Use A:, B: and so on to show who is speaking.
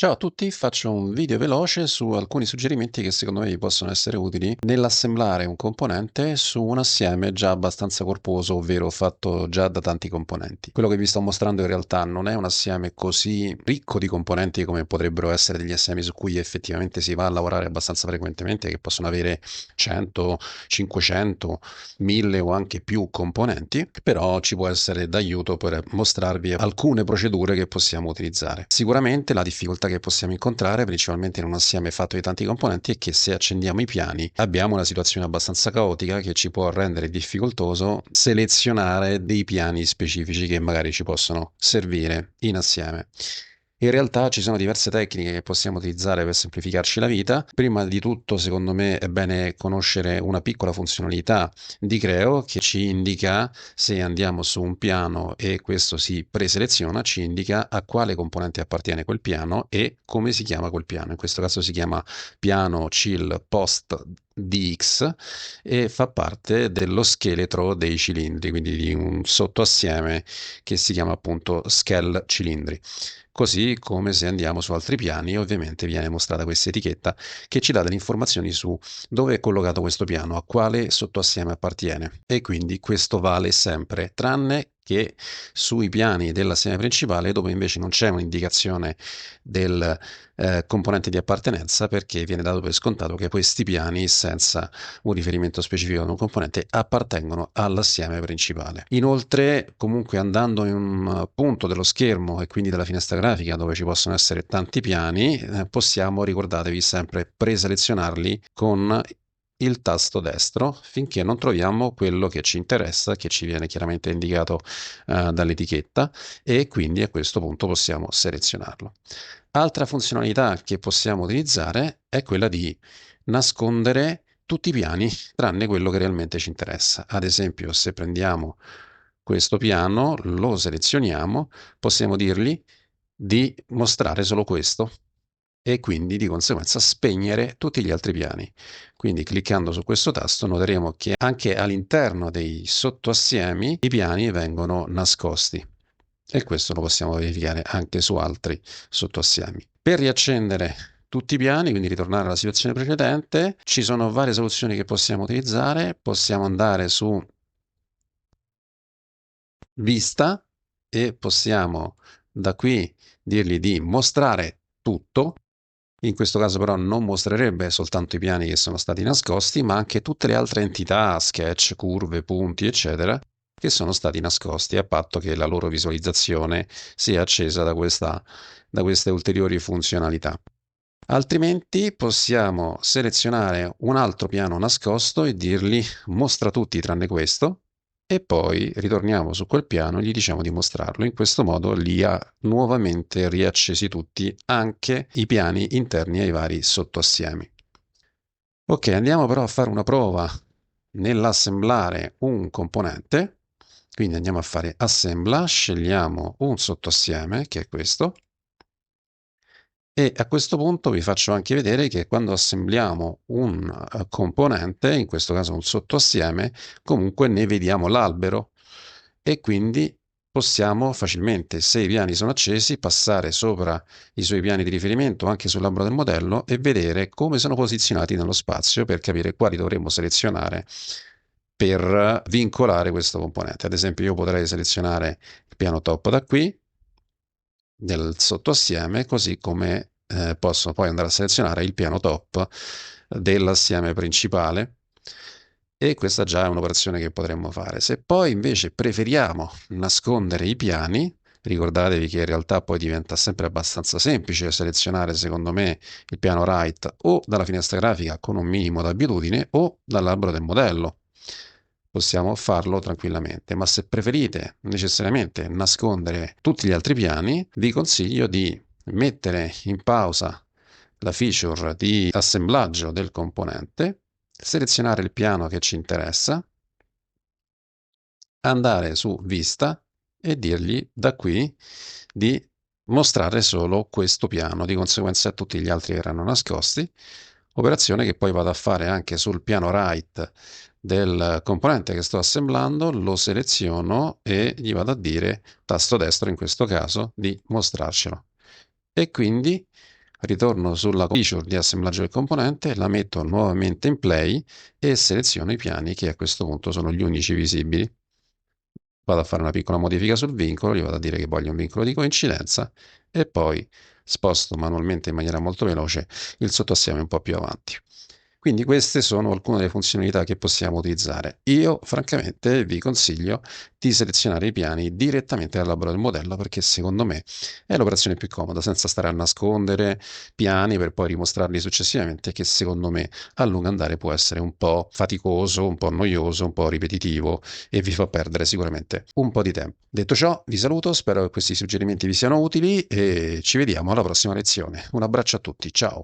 A: Ciao a tutti, faccio un video veloce su alcuni suggerimenti che secondo me vi possono essere utili nell'assemblare un componente su un assieme già abbastanza corposo, ovvero fatto già da tanti componenti. Quello che vi sto mostrando in realtà non è un assieme così ricco di componenti come potrebbero essere degli assiemi su cui effettivamente si va a lavorare abbastanza frequentemente, che possono avere 100, 500, 1000 o anche più componenti, però ci può essere d'aiuto per mostrarvi alcune procedure che possiamo utilizzare. Sicuramente la difficoltà che possiamo incontrare, principalmente in un assieme fatto di tanti componenti, è che se accendiamo i piani abbiamo una situazione abbastanza caotica che ci può rendere difficoltoso selezionare dei piani specifici che magari ci possono servire in assieme. In realtà ci sono diverse tecniche che possiamo utilizzare per semplificarci la vita. Prima di tutto, secondo me, è bene conoscere una piccola funzionalità di Creo che ci indica, se andiamo su un piano e questo si preseleziona, ci indica a quale componente appartiene quel piano e come si chiama quel piano. In questo caso si chiama piano chill post DX e fa parte dello scheletro dei cilindri, quindi di un sottoassieme che si chiama appunto scale cilindri. Così come se andiamo su altri piani, ovviamente viene mostrata questa etichetta che ci dà delle informazioni su dove è collocato questo piano, a quale sottoassieme appartiene. E quindi questo vale sempre, tranne che sui piani dell'assieme principale, dove invece non c'è un'indicazione del componente di appartenenza, perché viene dato per scontato che questi piani, senza un riferimento specifico ad un componente, appartengono all'assieme principale. Inoltre, comunque andando in un punto dello schermo e quindi della finestra grafica dove ci possono essere tanti piani, possiamo, ricordatevi, sempre preselezionarli con il tasto destro finché non troviamo quello che ci interessa, che ci viene chiaramente indicato dall'etichetta, e quindi a questo punto possiamo selezionarlo. Altra funzionalità che possiamo utilizzare è quella di nascondere tutti i piani tranne quello che realmente ci interessa. Ad esempio, se prendiamo questo piano, lo selezioniamo, possiamo dirgli di mostrare solo questo e quindi di conseguenza spegnere tutti gli altri piani. Quindi cliccando su questo tasto noteremo che anche all'interno dei sottoassiemi i piani vengono nascosti e questo lo possiamo verificare anche su altri sottoassiemi. Per riaccendere tutti i piani, quindi ritornare alla situazione precedente, ci sono varie soluzioni che possiamo utilizzare. Possiamo andare su vista e possiamo da qui dirgli di mostrare tutto. In questo caso però non mostrerebbe soltanto i piani che sono stati nascosti, ma anche tutte le altre entità, sketch, curve, punti, eccetera, che sono stati nascosti, a patto che la loro visualizzazione sia accesa da queste ulteriori funzionalità. Altrimenti possiamo selezionare un altro piano nascosto e dirgli mostra tutti tranne questo e poi ritorniamo su quel piano e gli diciamo di mostrarlo. In questo modo li ha nuovamente riaccesi tutti, anche i piani interni ai vari sottoassiemi. Ok, andiamo però a fare una prova nell'assemblare un componente. Quindi andiamo a fare assembla, scegliamo un sottoassieme che è questo. E a questo punto vi faccio anche vedere che quando assembliamo un componente, in questo caso un sottoassieme, comunque ne vediamo l'albero e quindi possiamo facilmente, se i piani sono accesi, passare sopra i suoi piani di riferimento anche sull'albero del modello e vedere come sono posizionati nello spazio per capire quali dovremmo selezionare per vincolare questo componente. Ad esempio, io potrei selezionare il piano top da qui del sottoassieme, così come posso poi andare a selezionare il piano top dell'assieme principale e questa già è un'operazione che potremmo fare. Se poi invece preferiamo nascondere i piani, ricordatevi che in realtà poi diventa sempre abbastanza semplice selezionare, secondo me, il piano right o dalla finestra grafica con un minimo d'abitudine o dall'albero del modello. Possiamo farlo tranquillamente, ma se preferite necessariamente nascondere tutti gli altri piani, vi consiglio di mettere in pausa la feature di assemblaggio del componente, selezionare il piano che ci interessa, andare su vista e dirgli da qui di mostrare solo questo piano, di conseguenza tutti gli altri verranno nascosti, operazione che poi vado a fare anche sul piano right del componente che sto assemblando, lo seleziono e gli vado a dire, tasto destro in questo caso, di mostrarcelo. E quindi Ritorno sulla feature di assemblaggio del componente, la metto nuovamente in play e seleziono i piani che a questo punto sono gli unici visibili. Vado a fare una piccola modifica sul vincolo, gli vado a dire che voglio un vincolo di coincidenza e poi sposto manualmente in maniera molto veloce il sottoassieme un po' più avanti. Quindi queste sono alcune delle funzionalità che possiamo utilizzare. Io francamente vi consiglio di selezionare i piani direttamente dal laboratorio del modello perché secondo me è l'operazione più comoda, senza stare a nascondere piani per poi rimostrarli successivamente, che secondo me a lungo andare può essere un po' faticoso, un po' noioso, un po' ripetitivo e vi fa perdere sicuramente un po' di tempo. Detto ciò, vi saluto, spero che questi suggerimenti vi siano utili e ci vediamo alla prossima lezione. Un abbraccio a tutti, ciao!